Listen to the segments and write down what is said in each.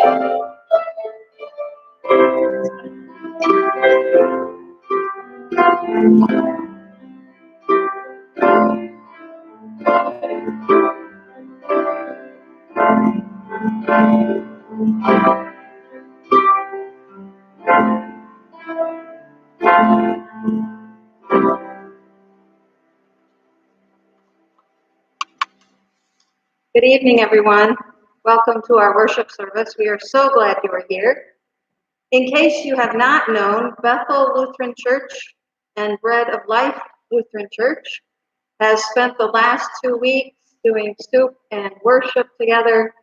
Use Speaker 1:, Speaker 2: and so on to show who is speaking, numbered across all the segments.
Speaker 1: Good evening, everyone. Welcome to our worship service. We are so glad you are here. In case you have not known, Bethel Lutheran Church and Bread of Life Lutheran Church has spent the last 2 weeks doing soup and worship together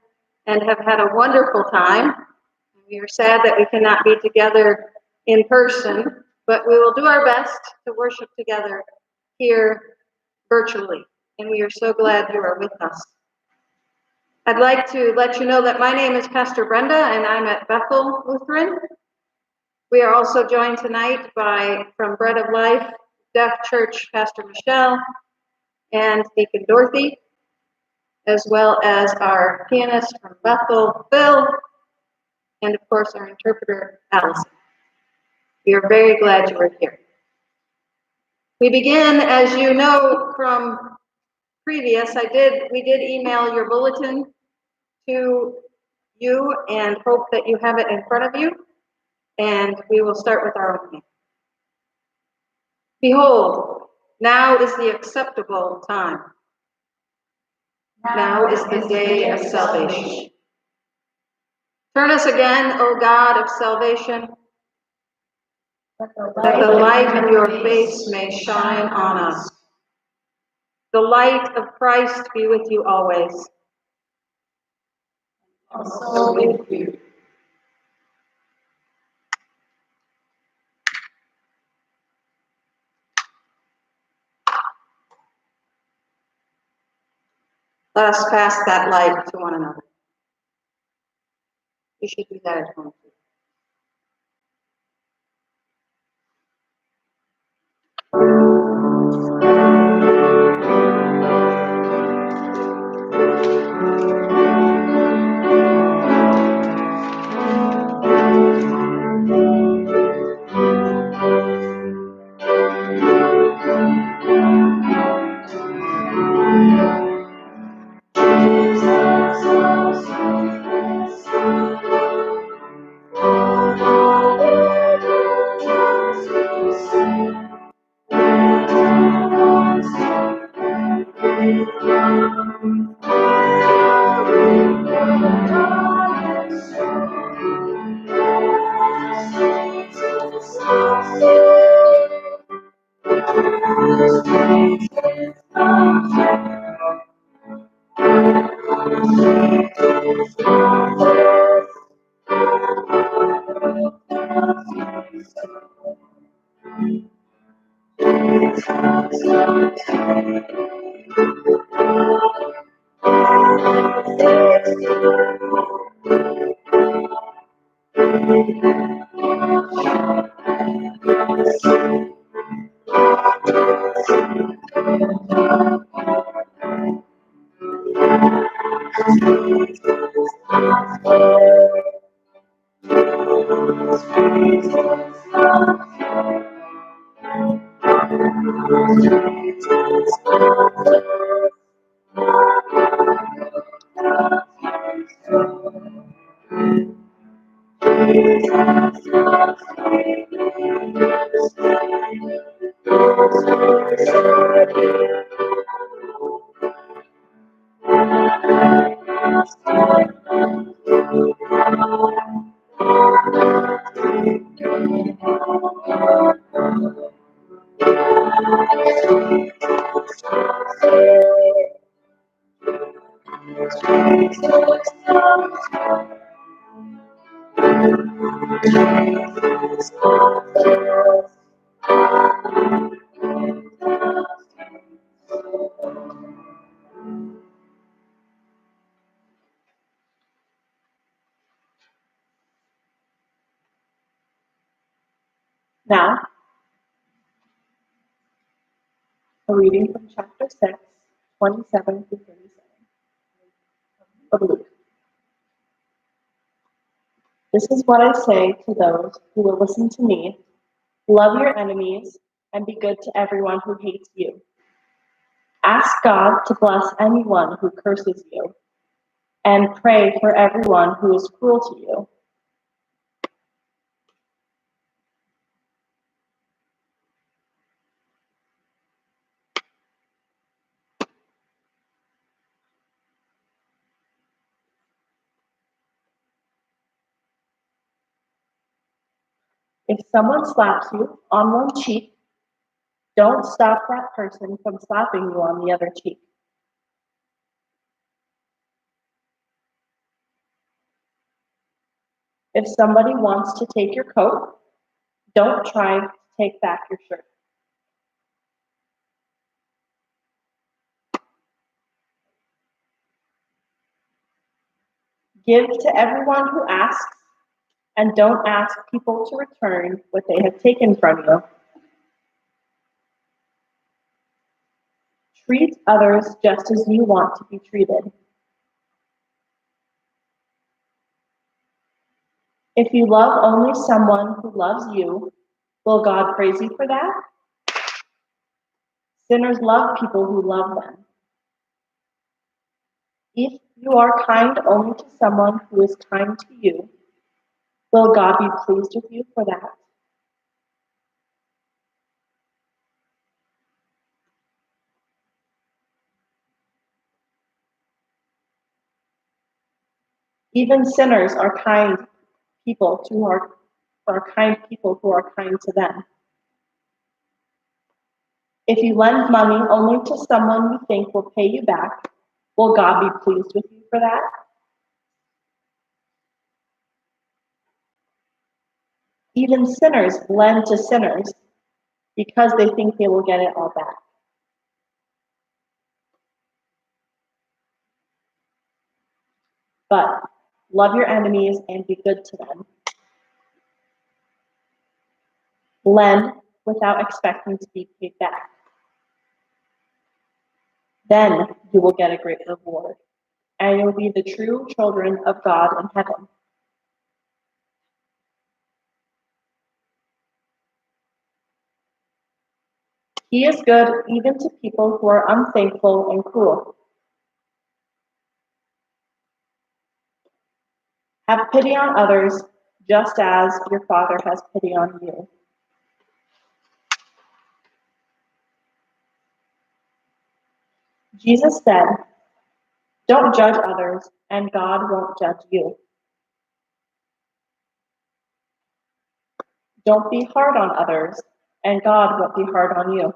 Speaker 1: and have had a wonderful time. We are sad that we cannot be together in person, but we will do our best to worship together here virtually. And we are so glad you are with us. I'd like to let you know that my name is Pastor Brenda, and I'm at Bethel Lutheran. We are also joined tonight from Bread of Life, Deaf Church, Pastor Michelle, and Deacon Dorothy, as well as our pianist from Bethel, Phil, and of course our interpreter, Allison. We are very glad you are here. We begin, as you know from previous, we did email your bulletin to you and hope that you have it in front of you. And we will start with our opening. Behold, now is the acceptable time. Now is the day of salvation. Turn us again, O God of salvation, that the light of your face may shine on us. The light of Christ be with you always. Also with you. Let us pass that light to one another. You should do that at home too. Now, a reading from chapter 6, 27 through 37 of Luke.
Speaker 2: This is what I say to those who will listen to me. Love your enemies and be good to everyone who hates you. Ask God to bless anyone who curses you, and pray for everyone who is cruel to you. If someone slaps you on one cheek, don't stop that person from slapping you on the other cheek. If somebody wants to take your coat, don't try to take back your shirt. Give to everyone who asks, and don't ask people to return what they have taken from you. Treat others just as you want to be treated. If you love only someone who loves you, will God praise you for that? Sinners love people who love them. If you are kind only to someone who is kind to you, will God be pleased with you for that? Even sinners are kind people are kind people who are kind to them. If you lend money only to someone you think will pay you back, will God be pleased with you for that? Even sinners lend to sinners because they think they will get it all back. But love your enemies and be good to them. Lend without expecting to be paid back. Then you will get a great reward, and you'll be the true children of God in heaven. He is good even to people who are unthankful and cruel. Have pity on others, just as your Father has pity on you. Jesus said, "Don't judge others, and God won't judge you. Don't be hard on others, and God won't be hard on you.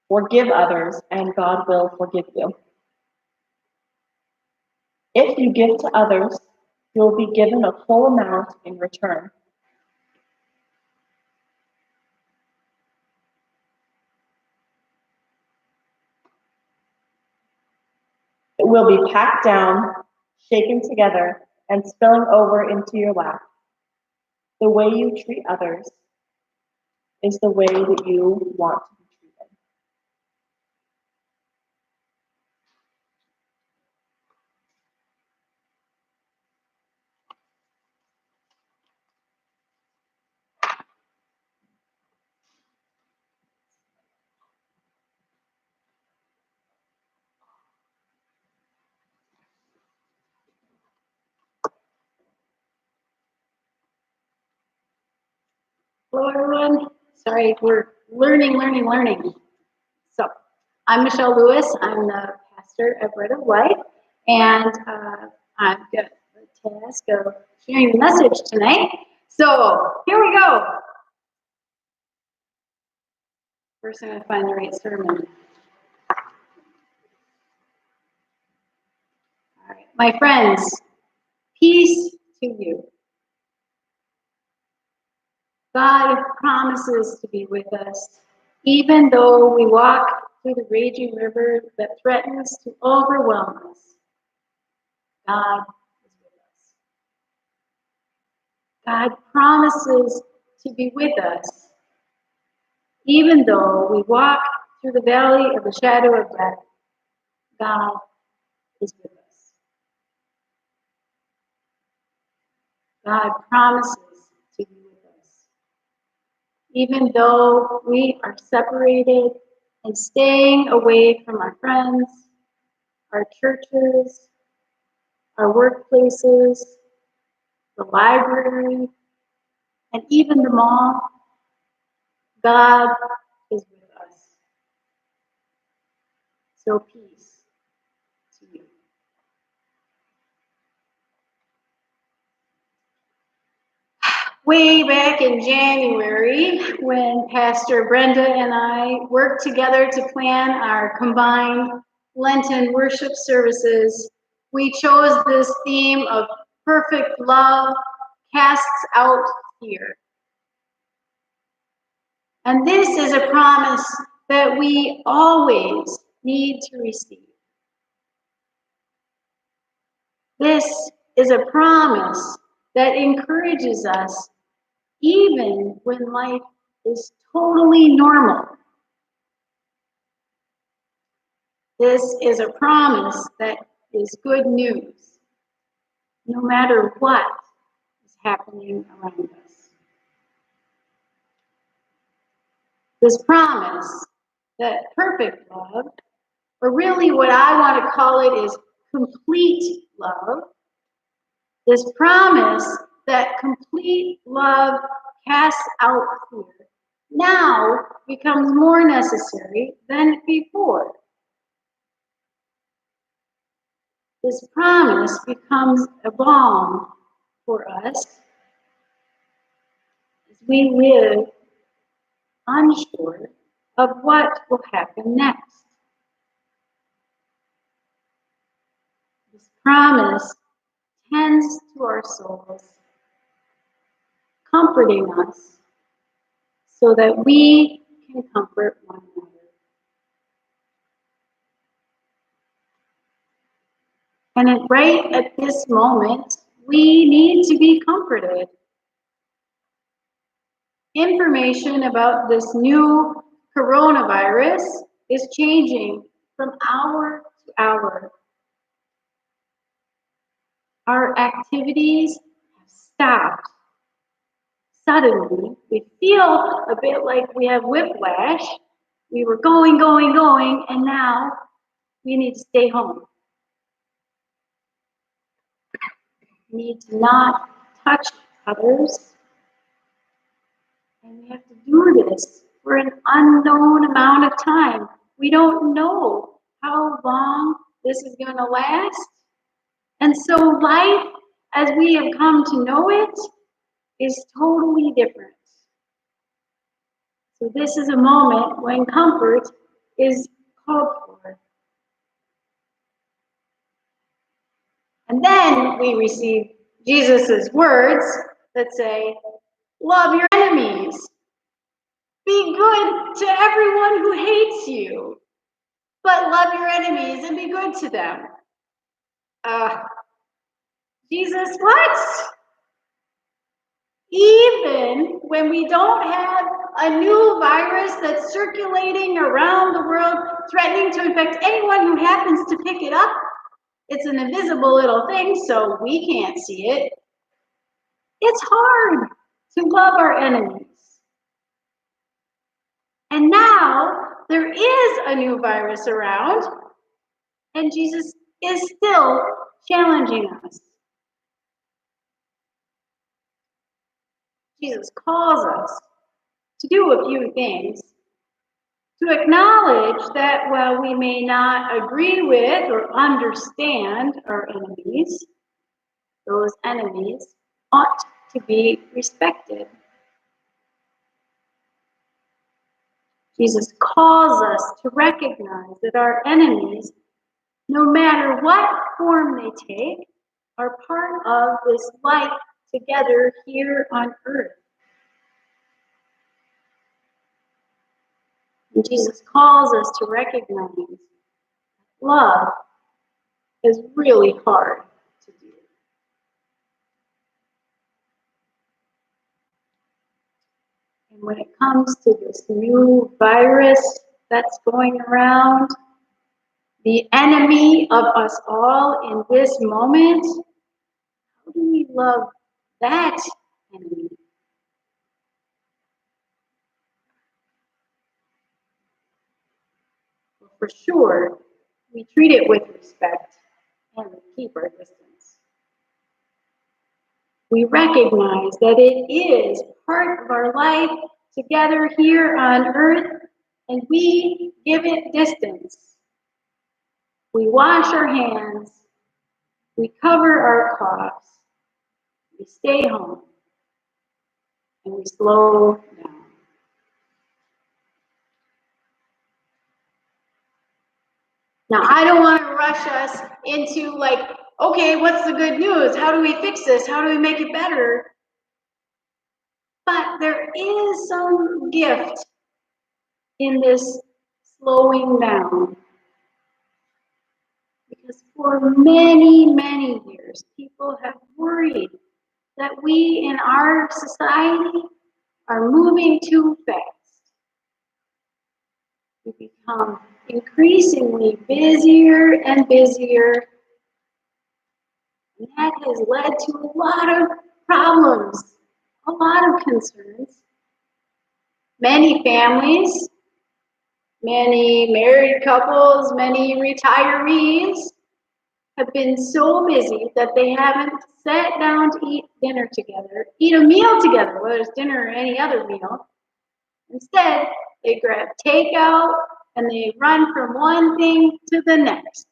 Speaker 2: Forgive others, and God will forgive you. If you give to others, you will be given a full amount in return." It will be packed down, shaken together, and spilling over into your lap. The way you treat others is the way that you want to be treated.
Speaker 1: Hello, everyone. Sorry, we're learning. So, I'm Michelle Lewis. I'm the pastor at Bread of Life, and I've got the task of sharing the message tonight. So, here we go. First, I'm going to find the right sermon. All right, my friends, peace to you. God promises to be with us, even though we walk through the raging river that threatens to overwhelm us. God is with us. God promises to be with us, even though we walk through the valley of the shadow of death. God is with us.
Speaker 3: God promises to be with us. Even though we are separated and staying away from our friends, our churches, our workplaces, the library, and even the mall, God is with us. So peace to you. Way back in January, when Pastor Brenda and I worked together to plan our combined Lenten worship services, we chose this theme of perfect love casts out fear. And this is a promise that we always need to receive. This is a promise that encourages us even when life is totally normal. This is a promise that is good news, no matter what is happening around us. This promise that perfect love, or really what I want to call it is complete love, this promise that complete love casts out fear, now becomes more necessary than before. This promise becomes a balm for us as we live unsure of what will happen next. This promise tends to our souls, comforting us so that we can comfort one another. And right at this moment, we need to be comforted. Information about this new coronavirus is changing from hour to hour. Our activities have stopped. Suddenly, we feel a bit like we have whiplash. We were going, and now we need to stay home. We need to not touch others. And we have to do this for an unknown amount of time. We don't know how long this is going to last. And so life, as we have come to know it, is totally different. So this is a moment when comfort is called for. And then we receive Jesus' words that say, love your enemies. Be good to everyone who hates you, but love your enemies and be good to them. Jesus, what? Even when we don't have a new virus that's circulating around the world, threatening to infect anyone who happens to pick it up, it's an invisible little thing, so we can't see it. It's hard to love our enemies. And now there is a new virus around, and Jesus is still challenging us. Jesus calls us to do a few things, to acknowledge that while we may not agree with or understand our enemies, those enemies ought to be respected. Jesus calls us to recognize that our enemies, no matter what form they take, are part of this life together here on earth. And Jesus calls us to recognize love is really hard to do. And when it comes to this new virus that's going around, the enemy of us all in this moment, how do we love that enemy. Well, for sure, we treat it with respect and we keep our distance. We recognize that it is part of our life together here on earth, and we give it distance. We wash our hands, we cover our coughs, we stay home, and we slow down. Now, I don't want to rush us into okay, what's the good news? How do we fix this? How do we make it better? But there is some gift in this slowing down. Because for many, many years, people have worried that we in our society are moving too fast. We become increasingly busier and busier, and that has led to a lot of problems, a lot of concerns. Many families, many married couples, many retirees have been so busy that they haven't sat down to eat dinner together, eat a meal together, whether it's dinner or any other meal. Instead, they grab takeout and they run from one thing to the next.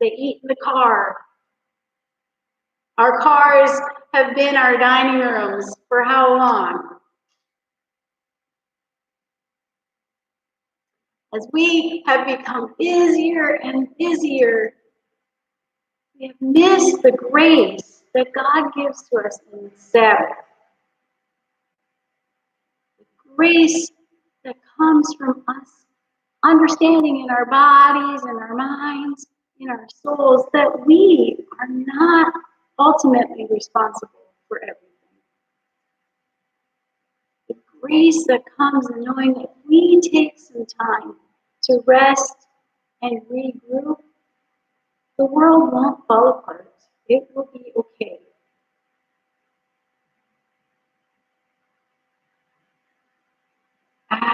Speaker 3: They eat in the car. Our cars have been our dining rooms for how long? As we have become busier and busier, we have missed the grace that God gives to us in the Sabbath. The grace that comes from us understanding in our bodies, in our minds, in our souls, that we are not ultimately responsible for everything. The grace that comes in knowing that if we take some time to rest and regroup, the world won't fall apart. It will be okay.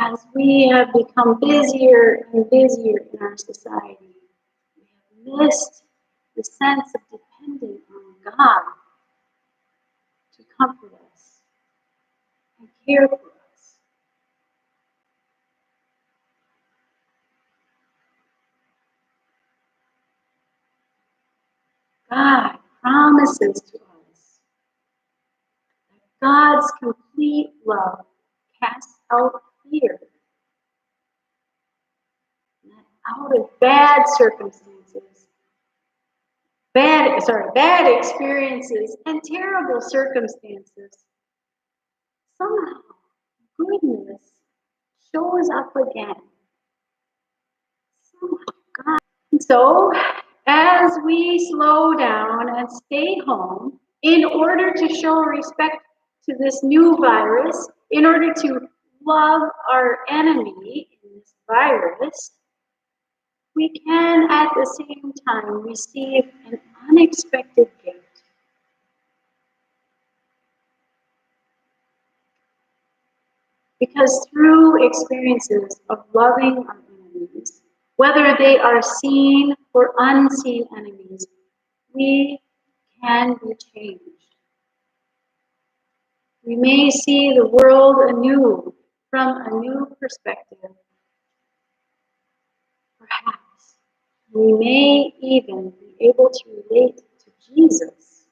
Speaker 3: As we have become busier and busier in our society, we have missed the sense of depending on God to comfort us and care for us. God promises to us that God's complete love casts out fear. And that out of bad circumstances, bad experiences and terrible circumstances, somehow goodness shows up again. Somehow God. And so, as we slow down and stay home, in order to show respect to this new virus, in order to love our enemy in this virus, we can at the same time receive an unexpected gift. Because through experiences of loving our enemies, whether they are seen or unseen enemies, we can be changed. We may see the world anew from a new perspective. Perhaps we may even be able to relate to Jesus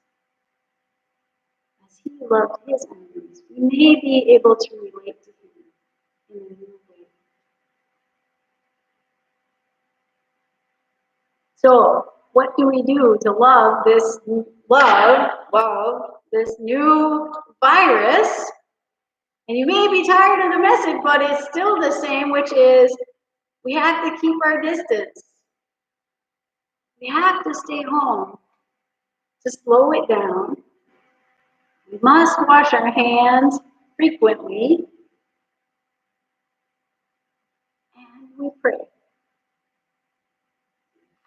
Speaker 3: as he loved his enemies. We may be able to relate to him in a new way. So, what do we do to love this new virus? And you may be tired of the message, but it's still the same, which is we have to keep our distance. We have to stay home to slow it down. We must wash our hands frequently. And we pray.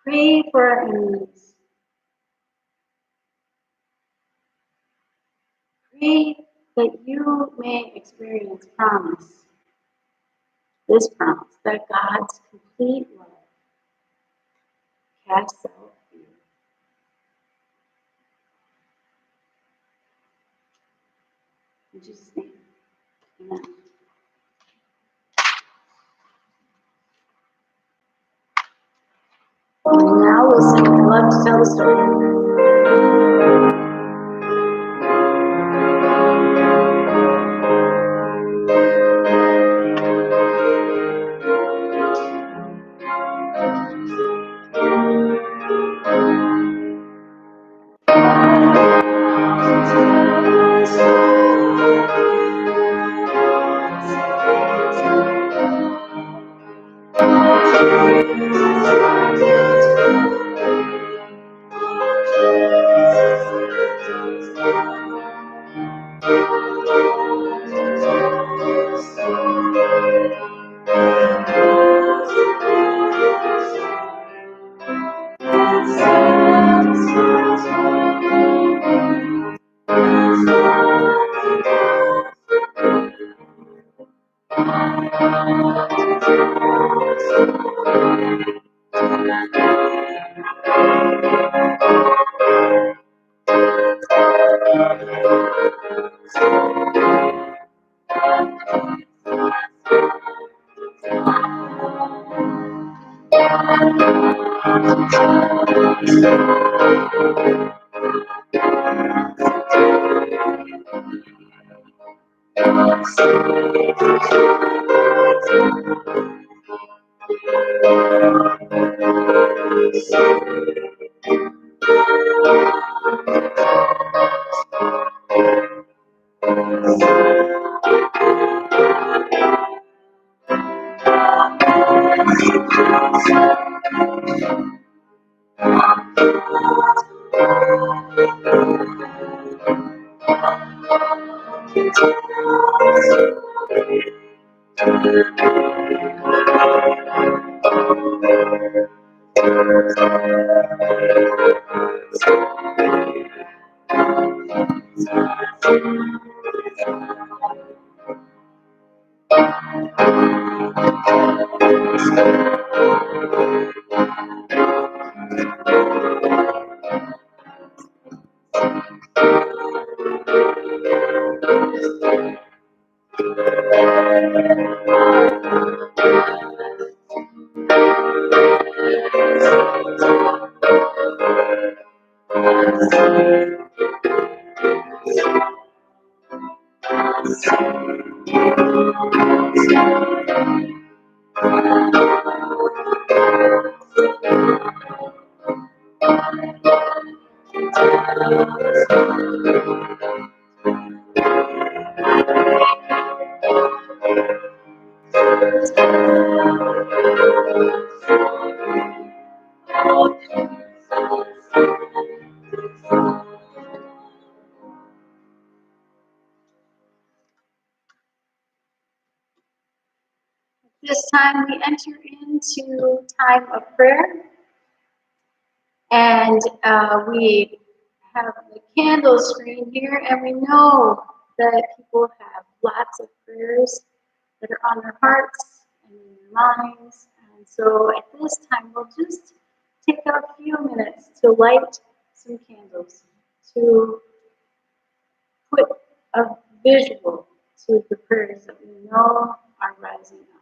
Speaker 3: Pray for our enemies. pray that you may experience promise, this promise, that God's complete love casts out fear. In Jesus' name, amen. And now we'll sing I Love to Tell the Story. This time we enter into time of prayer, and we have the candle screen here, and we know that people have lots of prayers that are on their hearts and in their minds, and so at this time we'll just take a few minutes to light some candles, to put a visual to the prayers that we know are rising up.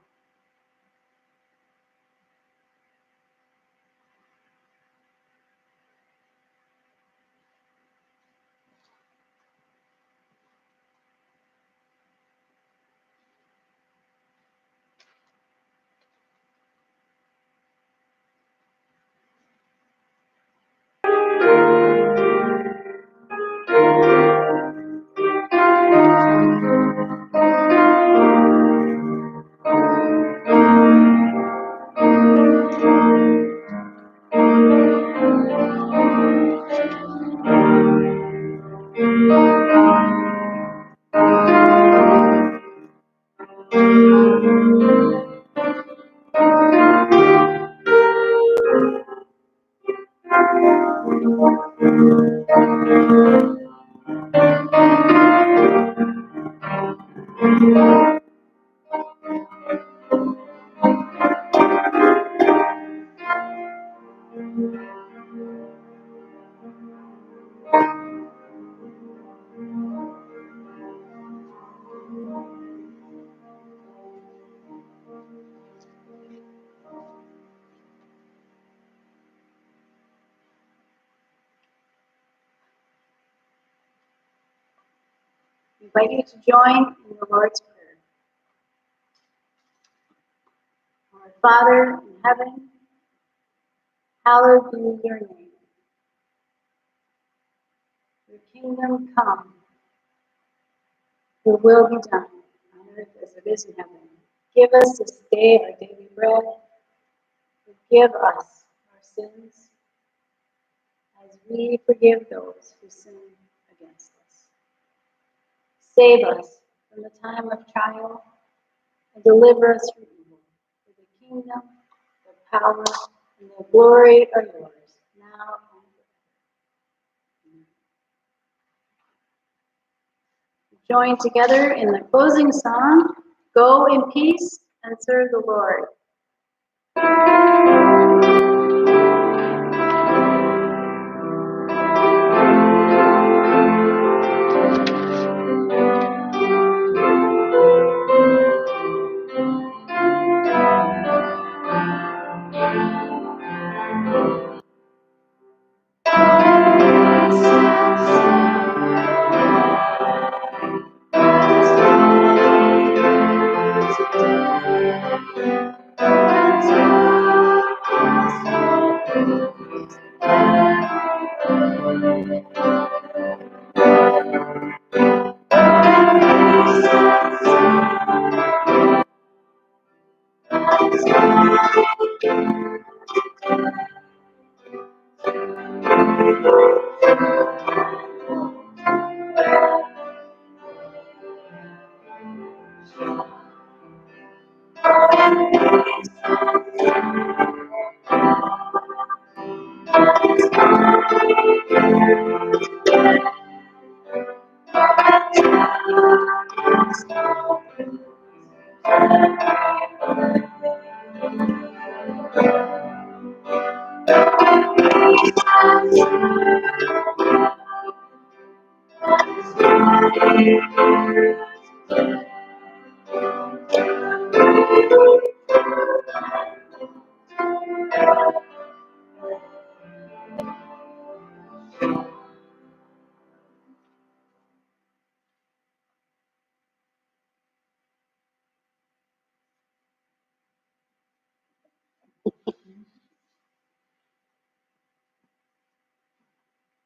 Speaker 3: I invite you to join in the Lord's Prayer. Our Father in heaven, hallowed be your name. Your kingdom come. Your will be done on earth as it is in heaven. Give us this day our daily bread. Forgive us our sins as we forgive those who sin against us. Save us from the time of trial and deliver us from evil. For the kingdom, the power, and the glory are yours, now and forever. Join together in the closing song, Go in Peace and Serve the Lord.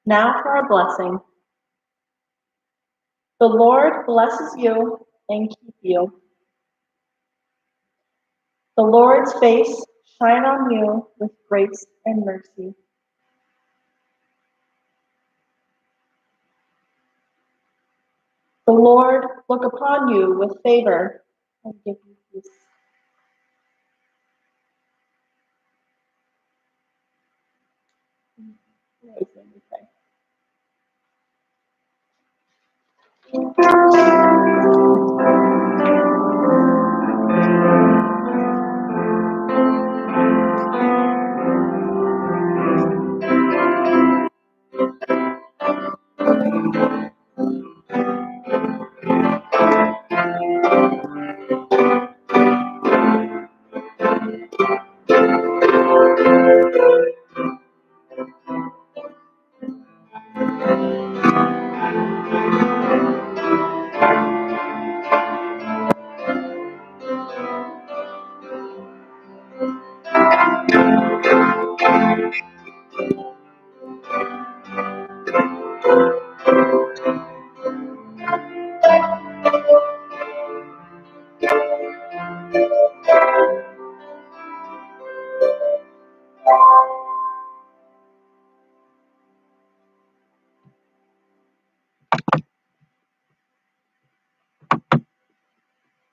Speaker 2: Now for our blessing. The Lord blesses you and keep you. The Lord's face shine on you with grace and mercy. The Lord look upon you with favor and give you peace.